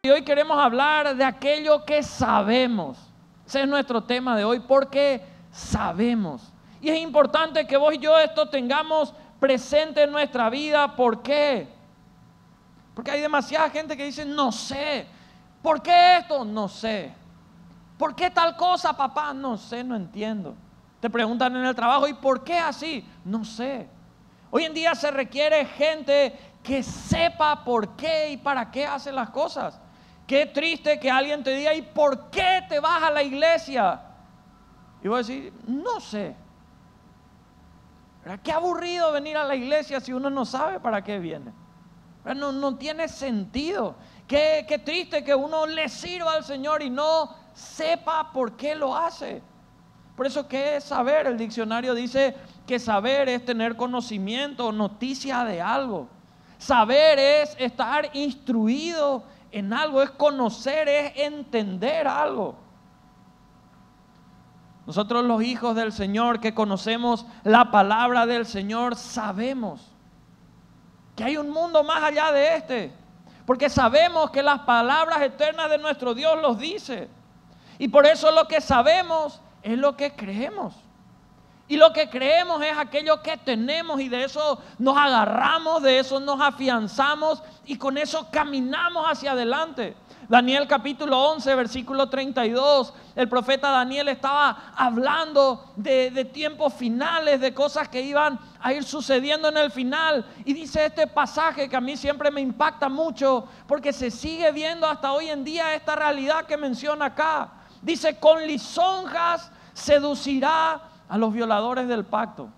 Y hoy queremos hablar de aquello que sabemos. Ese es nuestro tema de hoy, porque sabemos. Y es importante que vos y yo esto tengamos presente en nuestra vida. ¿Por qué? Porque hay demasiada gente que dice, no sé. ¿Por qué esto? No sé. ¿Por qué tal cosa, papá? No sé, no entiendo. Te preguntan en el trabajo, ¿y por qué así? No sé. Hoy en día se requiere gente que sepa por qué y para qué hace las cosas. Qué triste que alguien te diga, ¿y por qué te vas a la iglesia? Y voy a decir, no sé. ¿Verdad? Qué aburrido venir a la iglesia si uno no sabe para qué viene. No tiene sentido. Qué triste que uno le sirva al Señor y no sepa por qué lo hace. Por eso, ¿qué es saber? El diccionario dice que saber es tener conocimiento o noticia de algo. Saber es estar instruido en algo, es conocer, es entender algo. Nosotros los hijos del Señor que conocemos la palabra del Señor, sabemos que hay un mundo más allá de este. Porque sabemos que las palabras eternas de nuestro Dios los dice. Y por eso lo que sabemos es lo que creemos. Y lo que creemos es aquello que tenemos y de eso nos agarramos, de eso nos afianzamos y con eso caminamos hacia adelante. Daniel capítulo 11, versículo 32, el profeta Daniel estaba hablando de tiempos finales, de cosas que iban a ir sucediendo en el final. Y dice este pasaje que a mí siempre me impacta mucho porque se sigue viendo hasta hoy en día esta realidad que menciona acá. Dice, con lisonjas seducirá a los violadores del pacto.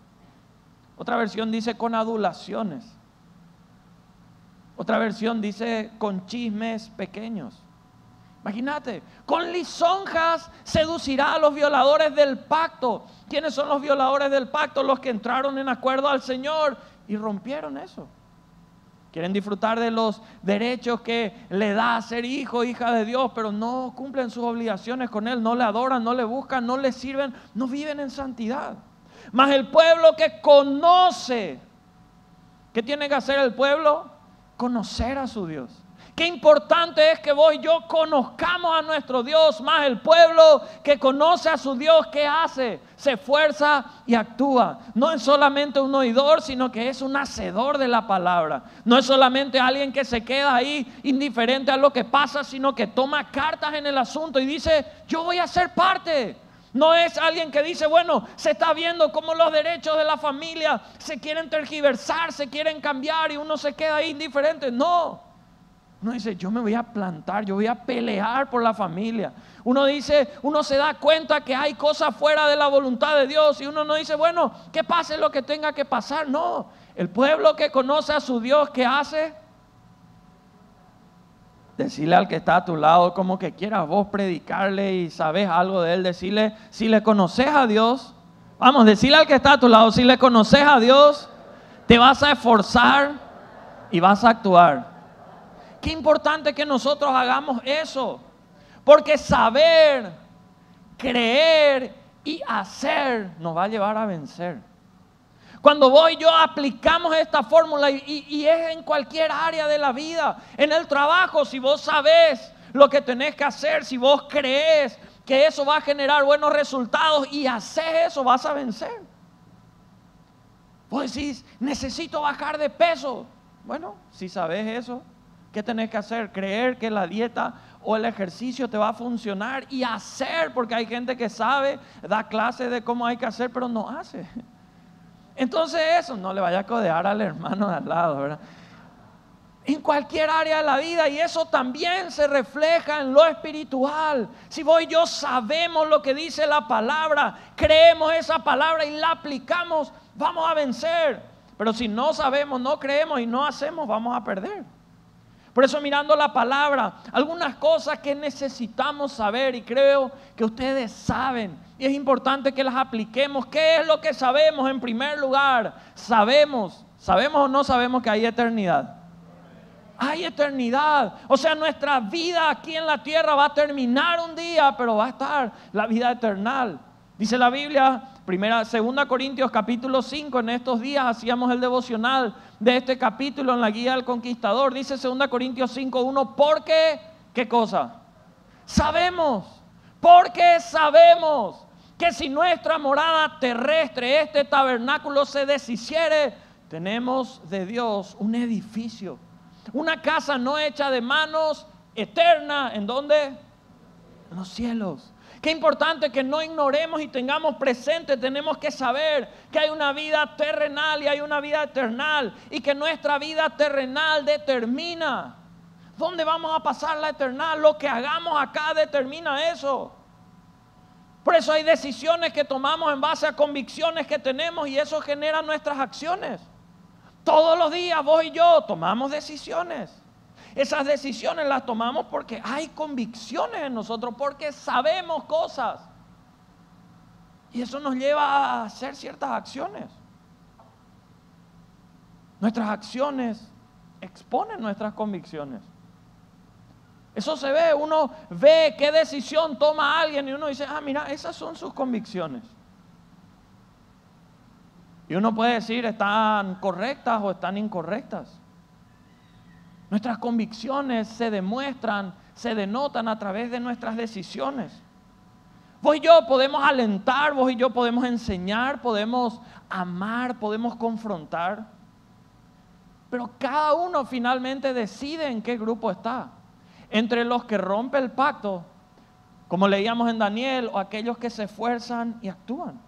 Otra versión dice con adulaciones. Otra versión dice con chismes pequeños. Imagínate, con lisonjas seducirá a los violadores del pacto. ¿Quiénes son los violadores del pacto? Los que entraron en acuerdo al Señor y rompieron eso. Quieren disfrutar de los derechos que le da ser hijo, hija de Dios, pero no cumplen sus obligaciones con Él, no le adoran, no le buscan, no le sirven, no viven en santidad. Mas el pueblo que conoce, ¿qué tiene que hacer el pueblo? Conocer a su Dios. Qué importante es que vos y yo conozcamos a nuestro Dios. Más el pueblo que conoce a su Dios, ¿qué hace? Se esfuerza y actúa. No es solamente un oidor, sino que es un hacedor de la palabra. No es solamente alguien que se queda ahí indiferente a lo que pasa, sino que toma cartas en el asunto y dice, yo voy a ser parte. No es alguien que dice, bueno, se está viendo cómo los derechos de la familia se quieren tergiversar, se quieren cambiar y uno se queda ahí indiferente. No. Uno dice, yo me voy a plantar, yo voy a pelear por la familia. Uno dice, uno se da cuenta que hay cosas fuera de la voluntad de Dios y uno no dice, bueno, que pase lo que tenga que pasar. No, el pueblo que conoce a su Dios, ¿qué hace? Decirle al que está a tu lado, como que quieras vos predicarle y sabes algo de él, decirle, si le conoces a Dios, vamos, decirle al que está a tu lado, si le conoces a Dios, te vas a esforzar y vas a actuar. Qué importante que nosotros hagamos eso, porque saber, creer y hacer nos va a llevar a vencer. Cuando vos y yo aplicamos esta fórmula y es en cualquier área de la vida, en el trabajo, si vos sabés lo que tenés que hacer, si vos creés que eso va a generar buenos resultados y haces eso, vas a vencer. Vos decís, necesito bajar de peso. Bueno, si sabés eso, ¿qué tenés que hacer? Creer que la dieta o el ejercicio te va a funcionar y hacer, porque hay gente que sabe, da clases de cómo hay que hacer, pero no hace. Entonces eso, no le vaya a codear al hermano de al lado, ¿verdad? En cualquier área de la vida, y eso también se refleja en lo espiritual. Si vos y yo sabemos lo que dice la palabra, creemos esa palabra y la aplicamos, vamos a vencer. Pero si no sabemos, no creemos y no hacemos, vamos a perder. Por eso, mirando la palabra, algunas cosas que necesitamos saber, y creo que ustedes saben, y es importante que las apliquemos. ¿Qué es lo que sabemos? En primer lugar, ¿sabemos o no sabemos que hay eternidad? Hay eternidad. O sea, nuestra vida aquí en la tierra va a terminar un día, pero va a estar la vida eterna. Dice la Biblia, 2 Corintios capítulo 5, en estos días hacíamos el devocional de este capítulo en la guía del conquistador. Dice 2 Corintios 5:1, porque, ¿qué cosa? Sabemos, porque sabemos que si nuestra morada terrestre, este tabernáculo, se deshiciere, tenemos de Dios un edificio, una casa no hecha de manos, eterna. ¿En dónde? En los cielos. Qué importante que no ignoremos y tengamos presente. Tenemos que saber que hay una vida terrenal y hay una vida eterna, y que nuestra vida terrenal determina dónde vamos a pasar la eterna. Lo que hagamos acá determina eso. Por eso hay decisiones que tomamos en base a convicciones que tenemos, y eso genera nuestras acciones. Todos los días vos y yo tomamos decisiones. Esas decisiones las tomamos porque hay convicciones en nosotros, porque sabemos cosas. Y eso nos lleva a hacer ciertas acciones. Nuestras acciones exponen nuestras convicciones. Eso se ve, uno ve qué decisión toma alguien y uno dice, mira, esas son sus convicciones. Y uno puede decir, ¿están correctas o están incorrectas? Nuestras convicciones se demuestran, se denotan a través de nuestras decisiones. Vos y yo podemos alentar, vos y yo podemos enseñar, podemos amar, podemos confrontar. Pero cada uno finalmente decide en qué grupo está. Entre los que rompen el pacto, como leíamos en Daniel, o aquellos que se esfuerzan y actúan.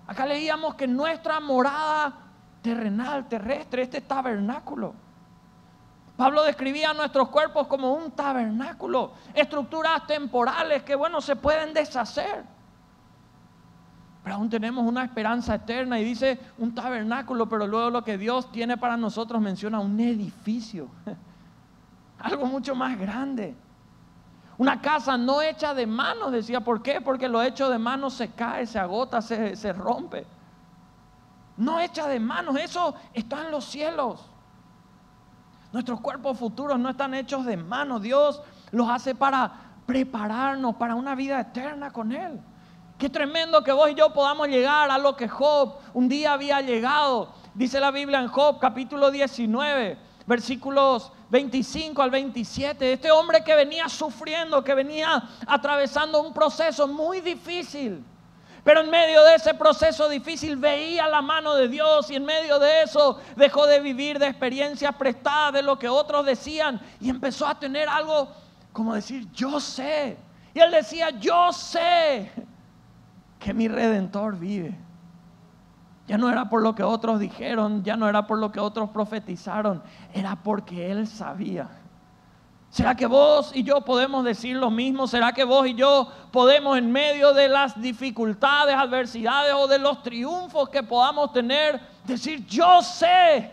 Acá leíamos que nuestra morada terrenal, terrestre, este tabernáculo, Pablo describía nuestros cuerpos como un tabernáculo, estructuras temporales que, se pueden deshacer. Pero aún tenemos una esperanza eterna, y dice un tabernáculo, pero luego lo que Dios tiene para nosotros menciona un edificio, algo mucho más grande. Una casa no hecha de manos, decía. ¿Por qué? Porque lo hecho de manos se cae, se agota, se rompe. No hecha de manos, eso está en los cielos. Nuestros cuerpos futuros no están hechos de manos. Dios los hace para prepararnos para una vida eterna con Él. Qué tremendo que vos y yo podamos llegar a lo que Job un día había llegado. Dice la Biblia en Job capítulo 19, versículos 25 al 27. Este hombre que venía sufriendo, que venía atravesando un proceso muy difícil. Pero en medio de ese proceso difícil veía la mano de Dios, y en medio de eso dejó de vivir de experiencias prestadas de lo que otros decían, y empezó a tener algo como decir, yo sé. Y él decía, yo sé que mi Redentor vive. Ya no era por lo que otros dijeron, ya no era por lo que otros profetizaron, era porque él sabía. ¿Será que vos y yo podemos decir lo mismo? ¿Será que vos y yo podemos, en medio de las dificultades, adversidades o de los triunfos que podamos tener, decir yo sé?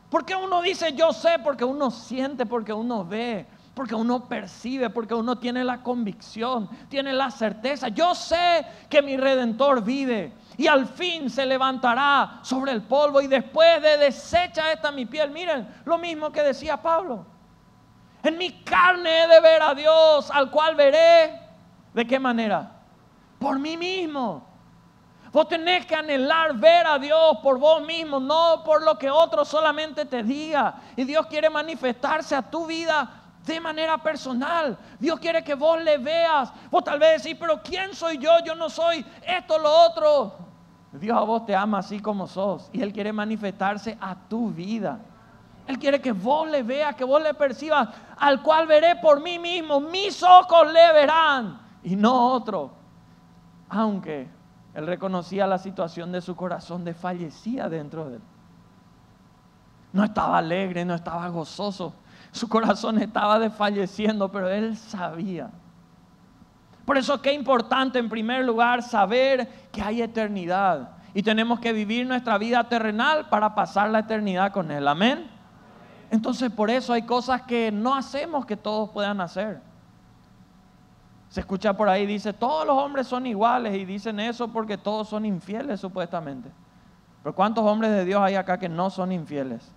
¿Por qué uno dice yo sé? Porque uno siente, porque uno ve, porque uno percibe, porque uno tiene la convicción, tiene la certeza. Yo sé que mi Redentor vive y al fin se levantará sobre el polvo, y después de deshecha esta mi piel. Miren, lo mismo que decía Pablo. En mi carne he de ver a Dios, al cual veré. ¿De qué manera? Por mí mismo. Vos tenés que anhelar ver a Dios por vos mismo, no por lo que otro solamente te diga. Y Dios quiere manifestarse a tu vida de manera personal. Dios quiere que vos le veas. Vos tal vez decís, pero ¿quién soy yo? Yo no soy esto, lo otro. Dios a vos te ama así como sos, y Él quiere manifestarse a tu vida. Él quiere que vos le veas, que vos le percibas, al cual veré por mí mismo. Mis ojos le verán y no otro. Aunque él reconocía la situación de su corazón, desfallecía dentro de él. No estaba alegre, no estaba gozoso. Su corazón estaba desfalleciendo, pero él sabía. Por eso qué importante, en primer lugar, saber que hay eternidad. Y tenemos que vivir nuestra vida terrenal para pasar la eternidad con Él. Amén. Entonces por eso hay cosas que no hacemos que todos puedan hacer. Se escucha por ahí, dice, todos los hombres son iguales, y dicen eso porque todos son infieles supuestamente. Pero ¿cuántos hombres de Dios hay acá que no son infieles?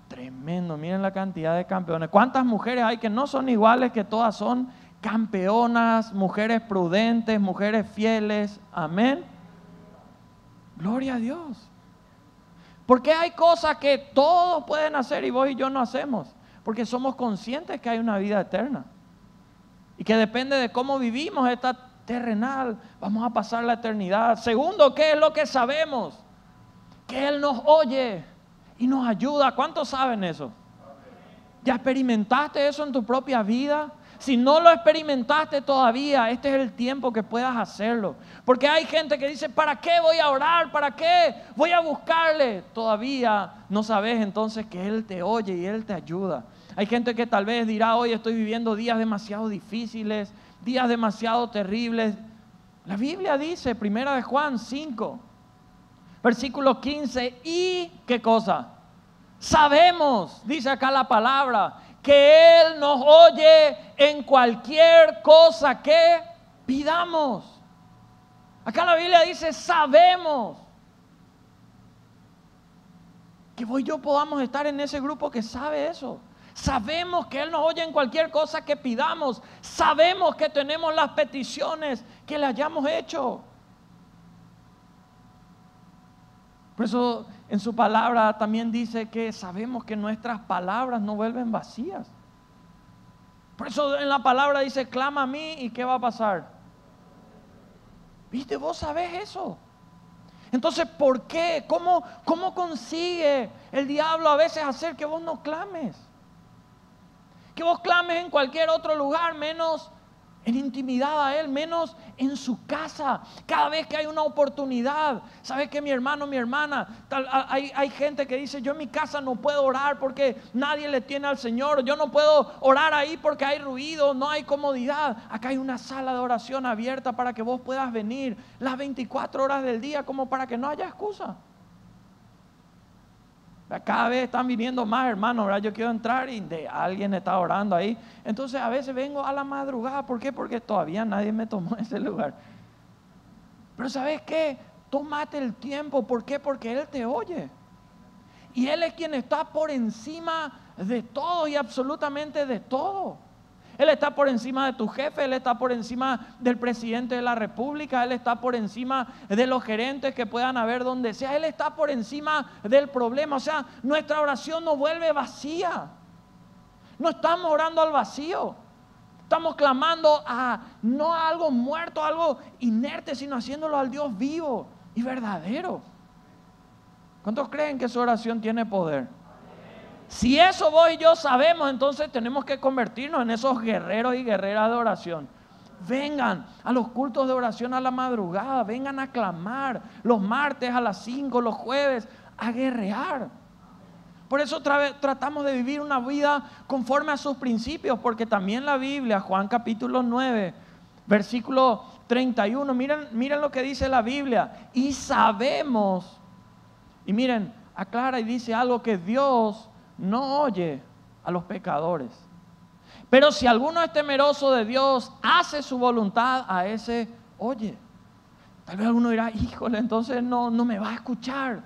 Tremendo, miren la cantidad de campeones. ¿Cuántas mujeres hay que no son iguales, que todas son campeonas, mujeres prudentes, mujeres fieles? Amén. Gloria a Dios. Porque hay cosas que todos pueden hacer y vos y yo no hacemos. Porque somos conscientes que hay una vida eterna. Y que depende de cómo vivimos esta terrenal, vamos a pasar la eternidad. Segundo, ¿qué es lo que sabemos? Que Él nos oye y nos ayuda. ¿Cuántos saben eso? ¿Ya experimentaste eso en tu propia vida? Si no lo experimentaste todavía, este es el tiempo que puedas hacerlo. Porque hay gente que dice, ¿para qué voy a orar? ¿Para qué voy a buscarle? Todavía no sabes entonces que Él te oye y Él te ayuda. Hay gente que tal vez dirá, hoy estoy viviendo días demasiado difíciles, días demasiado terribles. La Biblia dice, 1 Juan 5, versículo 15, ¿y qué cosa? Sabemos, dice acá la palabra, que Él nos oye en cualquier cosa que pidamos. Acá la Biblia dice, sabemos. Que vos y yo podamos estar en ese grupo que sabe eso. Sabemos que Él nos oye en cualquier cosa que pidamos. Sabemos que tenemos las peticiones que le hayamos hecho. Por eso en su palabra también dice que sabemos que nuestras palabras no vuelven vacías. Por eso en la palabra dice, clama a mí, ¿y qué va a pasar? ¿Viste? Vos sabés eso. Entonces, ¿por qué? ¿Cómo consigue el diablo a veces hacer que vos no clames? Que vos clames en cualquier otro lugar, menos en intimidad a Él, menos en su casa. Cada vez que hay una oportunidad, ¿sabes qué, mi hermano, mi hermana? Hay gente que dice, yo en mi casa no puedo orar porque nadie le tiene al Señor. Yo no puedo orar ahí porque hay ruido, no hay comodidad. Acá hay una sala de oración abierta para que vos puedas venir las 24 horas del día, como para que no haya excusa. Cada vez están viniendo más hermanos, ¿verdad? Yo quiero entrar y alguien está orando ahí. Entonces a veces vengo a la madrugada. ¿Por qué? Porque todavía nadie me tomó ese lugar. Pero ¿sabes qué? Tómate el tiempo. ¿Por qué? Porque Él te oye. Y Él es quien está por encima de todo y absolutamente de todo. Él está por encima de tu jefe, Él está por encima del presidente de la república, Él está por encima de los gerentes que puedan haber donde sea, Él está por encima del problema. O sea, nuestra oración no vuelve vacía. No estamos orando al vacío. Estamos clamando no a algo muerto, a algo inerte, sino haciéndolo al Dios vivo y verdadero. ¿Cuántos creen que su oración tiene poder? Si eso vos y yo sabemos, entonces tenemos que convertirnos en esos guerreros y guerreras de oración. Vengan a los cultos de oración a la madrugada, vengan a clamar los martes a las 5, los jueves, a guerrear. Por eso tratamos de vivir una vida conforme a sus principios, porque también la Biblia, Juan capítulo 9, versículo 31, miren lo que dice la Biblia. Y sabemos, y miren, aclara y dice algo, que Dios no oye a los pecadores. Pero si alguno es temeroso de Dios, hace su voluntad, a ese oye. Tal vez alguno dirá, híjole, entonces no me va a escuchar.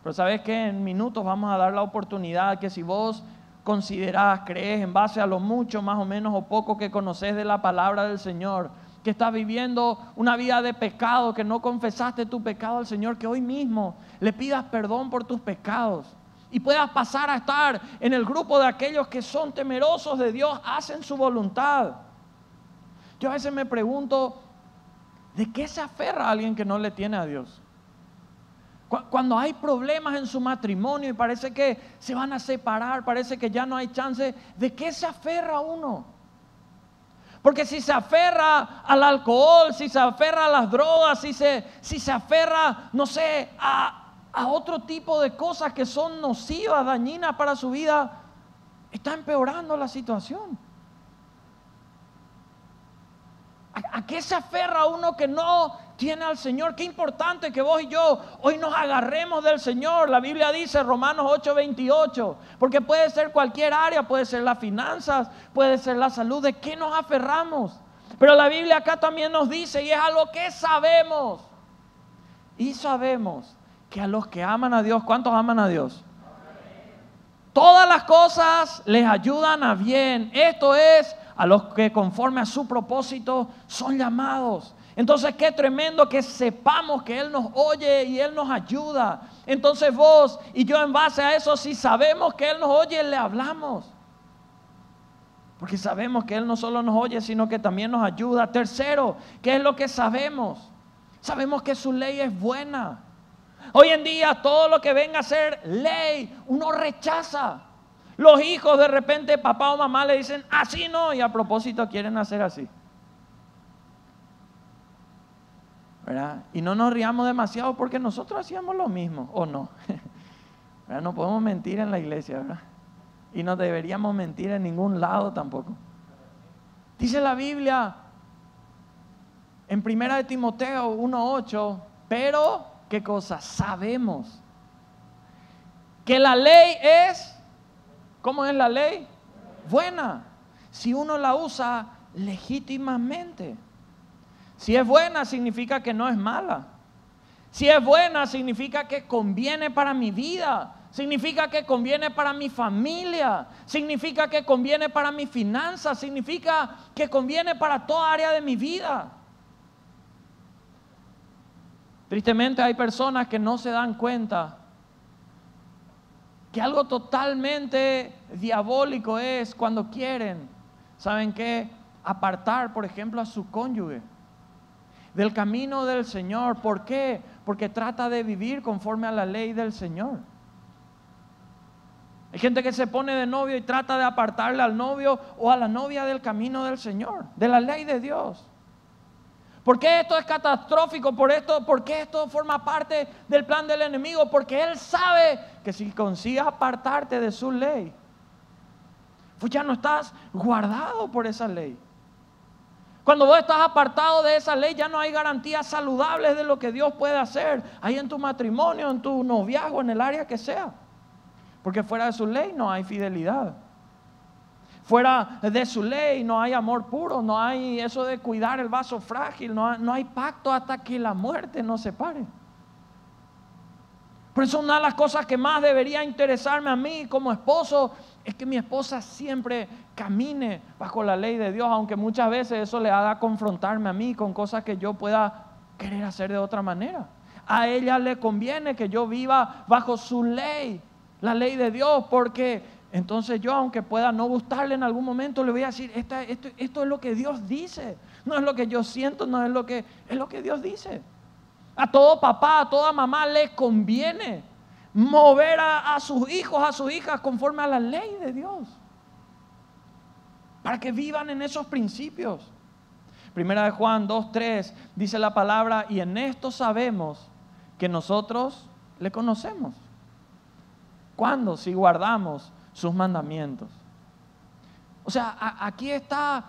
Pero sabes que en minutos vamos a dar la oportunidad que si vos considerás, crees en base a lo mucho, más o menos o poco que conoces de la palabra del Señor, que estás viviendo una vida de pecado, que no confesaste tu pecado al Señor, que hoy mismo le pidas perdón por tus pecados y puedas pasar a estar en el grupo de aquellos que son temerosos de Dios, hacen su voluntad. Yo a veces me pregunto, ¿de qué se aferra alguien que no le tiene a Dios? Cuando hay problemas en su matrimonio y parece que se van a separar, parece que ya no hay chance, ¿de qué se aferra uno? Porque si se aferra al alcohol, si se aferra a las drogas, si se aferra, no sé, a otro tipo de cosas que son nocivas, dañinas para su vida, está empeorando la situación. ¿A qué se aferra uno que no tiene al Señor. Qué importante que vos y yo hoy nos agarremos del Señor. La Biblia dice, Romanos 8:28, porque puede ser cualquier área, puede ser las finanzas, puede ser la salud. ¿De qué nos aferramos? Pero la Biblia acá también nos dice, y es algo que sabemos. Y sabemos que a los que aman a Dios, ¿cuántos aman a Dios? Todas las cosas les ayudan a bien. Esto es, a los que conforme a su propósito son llamados. Entonces qué tremendo que sepamos que Él nos oye y Él nos ayuda. Entonces vos y yo, en base a eso, si sabemos que Él nos oye, le hablamos. Porque sabemos que Él no solo nos oye, sino que también nos ayuda. Tercero, ¿qué es lo que sabemos? Sabemos que su ley es buena. Hoy en día todo lo que venga a ser ley, uno rechaza. Los hijos de repente, papá o mamá le dicen así no, y a propósito quieren hacer así, ¿verdad? Y no nos riamos demasiado porque nosotros hacíamos lo mismo, ¿o no? ¿Verdad? No podemos mentir en la iglesia, ¿verdad? Y no deberíamos mentir en ningún lado tampoco. Dice la Biblia en 1 de Timoteo 1:8, pero ¿qué cosa? Sabemos que la ley es, ¿cómo es la ley? Buena. Si uno la usa legítimamente. Si es buena, significa que no es mala. Si es buena, significa que conviene para mi vida. Significa que conviene para mi familia. Significa que conviene para mis finanzas. Significa que conviene para toda área de mi vida. Tristemente hay personas que no se dan cuenta que algo totalmente diabólico es cuando quieren, ¿saben qué? Apartar, por ejemplo, a su cónyuge del camino del Señor. ¿Por qué? Porque trata de vivir conforme a la ley del Señor. Hay gente que se pone de novio y trata de apartarle al novio o a la novia del camino del Señor, de la ley de Dios. ¿Por qué esto es catastrófico? ¿Por qué esto forma parte del plan del enemigo? Porque él sabe que si consigues apartarte de su ley, pues ya no estás guardado por esa ley. Cuando vos estás apartado de esa ley, ya no hay garantías saludables de lo que Dios puede hacer ahí en tu matrimonio, en tu noviazgo, en el área que sea. Porque fuera de su ley no hay fidelidad. Fuera de su ley no hay amor puro, no hay eso de cuidar el vaso frágil, no hay pacto hasta que la muerte nos separe. Por eso una de las cosas que más debería interesarme a mí como esposo es que mi esposa siempre camine bajo la ley de Dios, aunque muchas veces eso le haga confrontarme a mí con cosas que yo pueda querer hacer de otra manera. A ella le conviene que yo viva bajo su ley, la ley de Dios, porque entonces yo, aunque pueda no gustarle en algún momento, le voy a decir, esto es lo que Dios dice, no es lo que yo siento, no es lo que Dios dice. A todo papá, a toda mamá le conviene mover a sus hijos, a sus hijas conforme a la ley de Dios, para que vivan en esos principios. Primera de Juan 2:3 dice la palabra, y en esto sabemos que nosotros le conocemos. ¿Cuándo? Si guardamos sus mandamientos. O sea, aquí está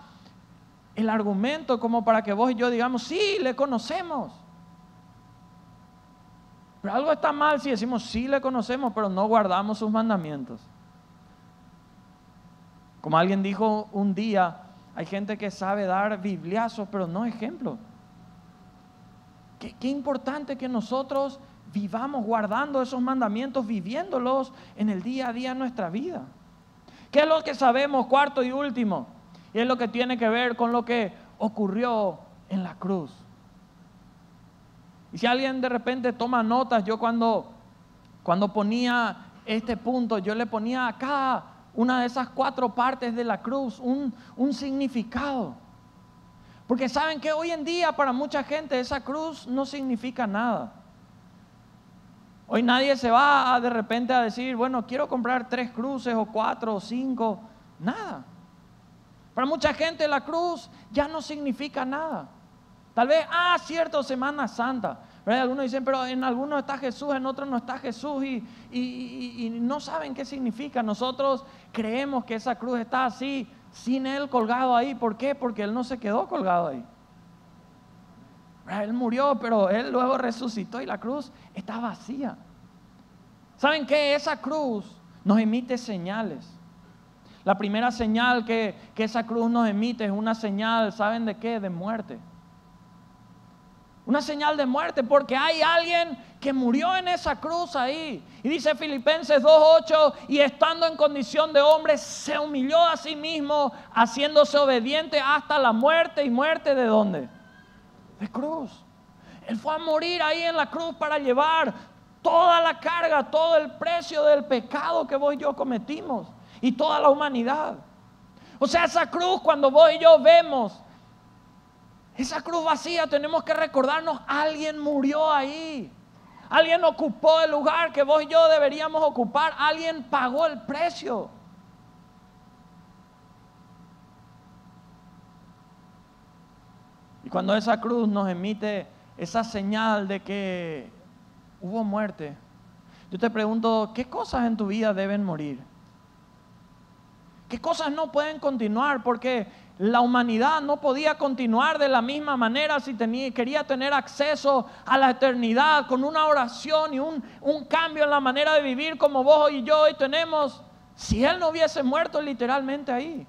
el argumento como para que vos y yo digamos, sí, le conocemos. Pero algo está mal si decimos, sí, le conocemos, pero no guardamos sus mandamientos. Como alguien dijo un día, hay gente que sabe dar bibliazos, pero no ejemplos. Qué importante que nosotros vivamos guardando esos mandamientos, viviéndolos en el día a día de nuestra vida. ¿Qué es lo que sabemos? Cuarto y último, y es lo que tiene que ver con lo que ocurrió en la cruz. Y si alguien de repente toma notas, yo cuando ponía este punto, yo le ponía a cada una de esas 4 partes de la cruz un significado. Porque saben que hoy en día para mucha gente esa cruz no significa nada. Hoy nadie se va de repente a decir, bueno, quiero comprar 3 cruces o 4 o 5. Nada. Para mucha gente la cruz ya no significa nada. Tal vez, cierto, Semana Santa. ¿Verdad? Algunos dicen, pero en algunos está Jesús, en otros no está Jesús y no saben qué significa. Nosotros creemos que esa cruz está así, sin Él colgado ahí. ¿Por qué? Porque Él no se quedó colgado ahí. Él murió, pero Él luego resucitó y la cruz está vacía. ¿Saben qué? Esa cruz nos emite señales. La primera señal que esa cruz nos emite es una señal, ¿saben de qué? De muerte. Una señal de muerte, porque hay alguien que murió en esa cruz ahí. Y dice Filipenses 2:8, y estando en condición de hombre, se humilló a sí mismo, haciéndose obediente hasta la muerte. ¿Y muerte de dónde? De cruz. Él fue a morir ahí en la cruz para llevar toda la carga, todo el precio del pecado que vos y yo cometimos, y toda la humanidad. O sea, esa cruz, cuando vos y yo vemos esa cruz vacía, tenemos que recordarnos, alguien murió ahí. Alguien ocupó el lugar que vos y yo deberíamos ocupar. Alguien pagó el precio. Y cuando esa cruz nos emite esa señal de que hubo muerte, yo te pregunto, ¿qué cosas en tu vida deben morir? ¿Qué cosas no pueden continuar? Porque la humanidad no podía continuar de la misma manera si quería tener acceso a la eternidad con una oración y un cambio en la manera de vivir como vos y yo hoy tenemos, si Él no hubiese muerto literalmente ahí.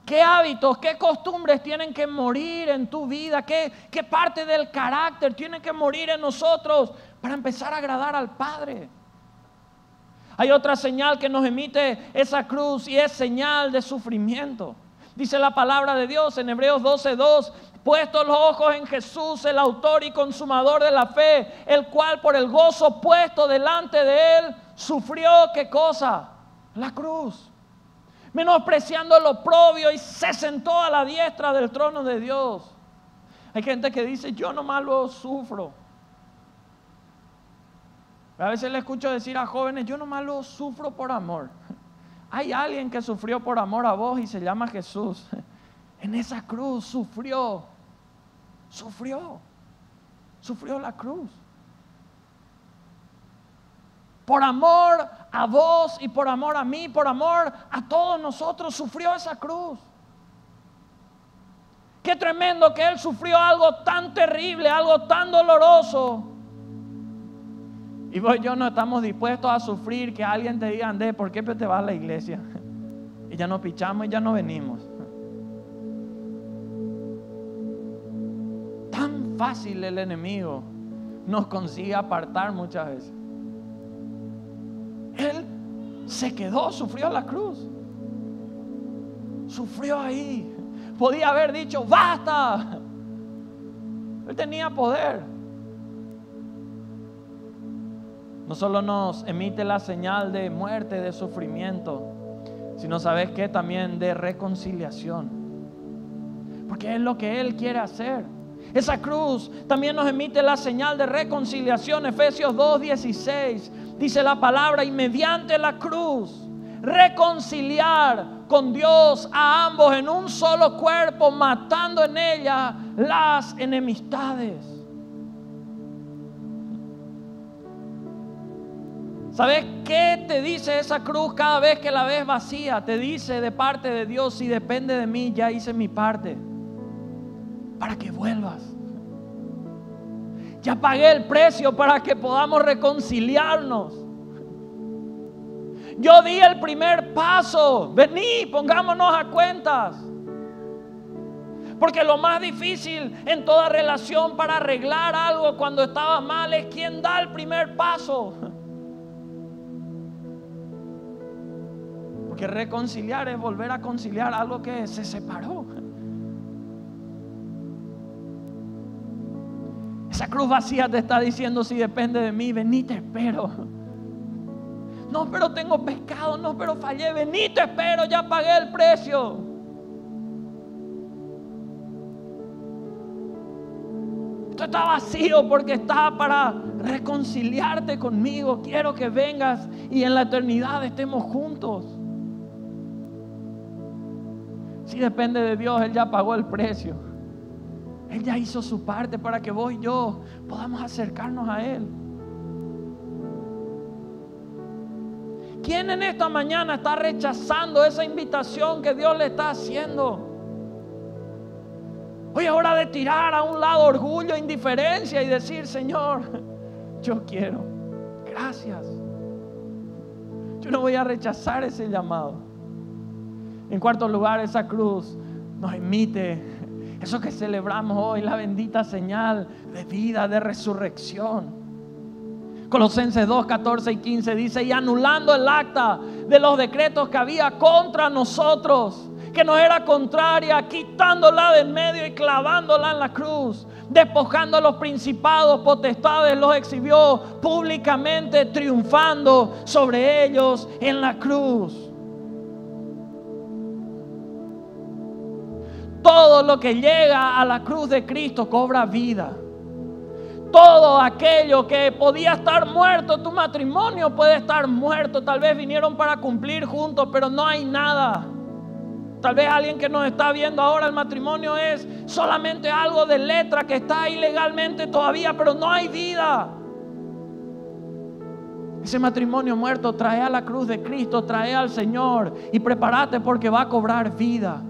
¿Qué hábitos, qué costumbres tienen que morir en tu vida? ¿Qué parte del carácter tiene que morir en nosotros para empezar a agradar al Padre? Hay otra señal que nos emite esa cruz y es señal de sufrimiento. Dice la palabra de Dios en Hebreos 12:2, puestos los ojos en Jesús, el autor y consumador de la fe, el cual por el gozo puesto delante de Él sufrió, ¿qué cosa? La cruz. Menospreciando lo oprobio y se sentó a la diestra del trono de Dios. Hay gente que dice, yo nomás lo sufro. A veces le escucho decir a jóvenes, yo nomás lo sufro por amor. Hay alguien que sufrió por amor a vos y se llama Jesús. En esa cruz sufrió la cruz. Por amor a vos y por amor a mí, por amor a todos nosotros, sufrió esa cruz. Qué tremendo que Él sufrió algo tan terrible, algo tan doloroso. Y vos y yo no estamos dispuestos a sufrir que alguien te diga, Andrés, ¿por qué te vas a la iglesia? Y ya no pichamos y ya no venimos. Tan fácil el enemigo nos consigue apartar muchas veces. Él se quedó, sufrió la cruz. Sufrió ahí. Podía haber dicho, ¡basta! Él tenía poder. No solo nos emite la señal de muerte, de sufrimiento, sino, ¿sabes qué? También de reconciliación. Porque es lo que Él quiere hacer. Esa cruz también nos emite la señal de reconciliación. Efesios 2:16 dice la palabra, y mediante la cruz reconciliar con Dios a ambos en un solo cuerpo, matando en ella las enemistades. ¿Sabes qué te dice esa cruz cada vez que la ves vacía? Te dice de parte de Dios, si depende de mí, ya hice mi parte para que vuelvas. Ya pagué el precio para que podamos reconciliarnos. Yo di el primer paso. Vení, pongámonos a cuentas. Porque lo más difícil en toda relación para arreglar algo cuando estaba mal es quien da el primer paso. Porque reconciliar es volver a conciliar algo que se separó. Esa cruz vacía te está diciendo, si depende de mí, vení, te espero. No, pero tengo pecado, no, pero fallé, vení, te espero, ya pagué el precio. Esto está vacío porque está para reconciliarte conmigo. Quiero que vengas y en la eternidad estemos juntos. Si depende de Dios, Él ya pagó el precio. Él ya hizo su parte para que vos y yo podamos acercarnos a Él. ¿Quién en esta mañana está rechazando esa invitación que Dios le está haciendo? Hoy es hora de tirar a un lado orgullo, indiferencia y decir: Señor, yo quiero. Gracias. Yo no voy a rechazar ese llamado. En cuarto lugar, esa cruz nos emite eso que celebramos hoy, la bendita señal de vida, de resurrección. Colosenses 2, 14 y 15 dice: y anulando el acta de los decretos que había contra nosotros, que nos era contraria, quitándola de en medio y clavándola en la cruz, despojando a los principados, potestades, los exhibió públicamente, triunfando sobre ellos en la cruz. Todo lo que llega a la cruz de Cristo cobra vida. Todo aquello que podía estar muerto, tu matrimonio puede estar muerto. Tal vez vinieron para cumplir juntos, pero no hay nada. Tal vez alguien que nos está viendo ahora, el matrimonio es solamente algo de letra que está ilegalmente todavía, pero no hay vida. Ese matrimonio muerto, trae a la cruz de Cristo, trae al Señor y prepárate porque va a cobrar vida.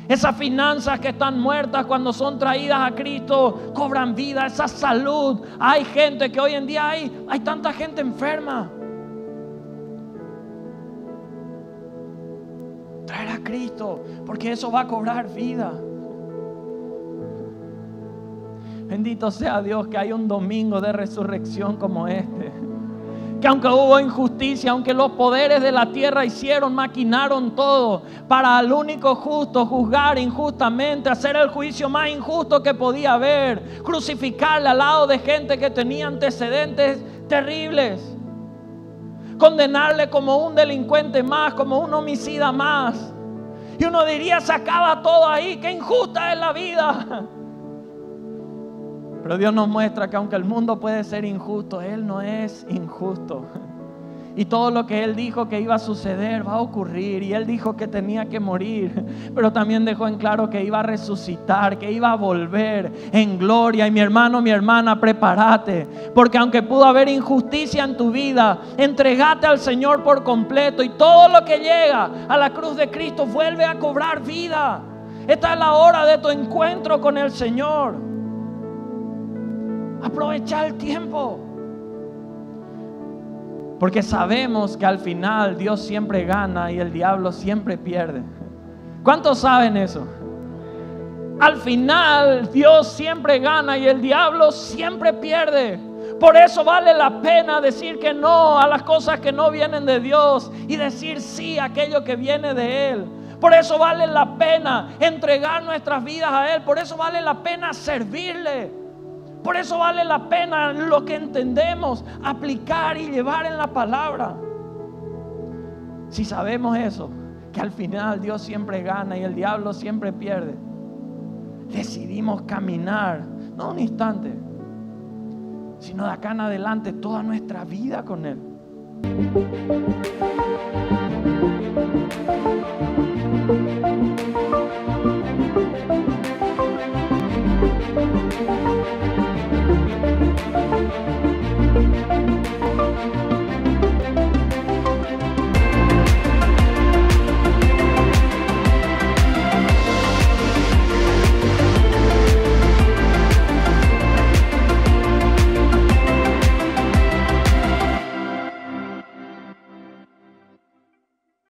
Esas finanzas que están muertas, cuando son traídas a Cristo, cobran vida. Esa salud. Hay gente que hoy en día hay tanta gente enferma. Traer a Cristo, porque eso va a cobrar vida. Bendito sea Dios que hay un domingo de resurrección como este. Que aunque hubo injusticia, aunque los poderes de la tierra maquinaron todo para al único justo juzgar injustamente, hacer el juicio más injusto que podía haber, crucificarle al lado de gente que tenía antecedentes terribles, condenarle como un delincuente más, como un homicida más. Y uno diría: se acaba todo ahí, qué injusta es la vida. Pero Dios nos muestra que aunque el mundo puede ser injusto, Él no es injusto. Y todo lo que Él dijo que iba a suceder va a ocurrir. Y Él dijo que tenía que morir, pero también dejó en claro que iba a resucitar, que iba a volver en gloria. Y mi hermano, mi hermana, prepárate, porque aunque pudo haber injusticia en tu vida, entregate al Señor por completo, y todo lo que llega a la cruz de Cristo vuelve a cobrar vida. Esta es la hora de tu encuentro con el Señor. Aprovecha el tiempo, porque sabemos que al final Dios siempre gana y el diablo siempre pierde. ¿Cuántos saben eso? Al final Dios siempre gana y el diablo siempre pierde. Por eso vale la pena decir que no a las cosas que no vienen de Dios y decir sí a aquello que viene de Él. Por eso vale la pena entregar nuestras vidas a Él. Por eso vale la pena servirle. Por eso vale la pena lo que entendemos, aplicar y llevar en la palabra. Si sabemos eso, que al final Dios siempre gana y el diablo siempre pierde, decidimos caminar, no un instante, sino de acá en adelante toda nuestra vida con Él.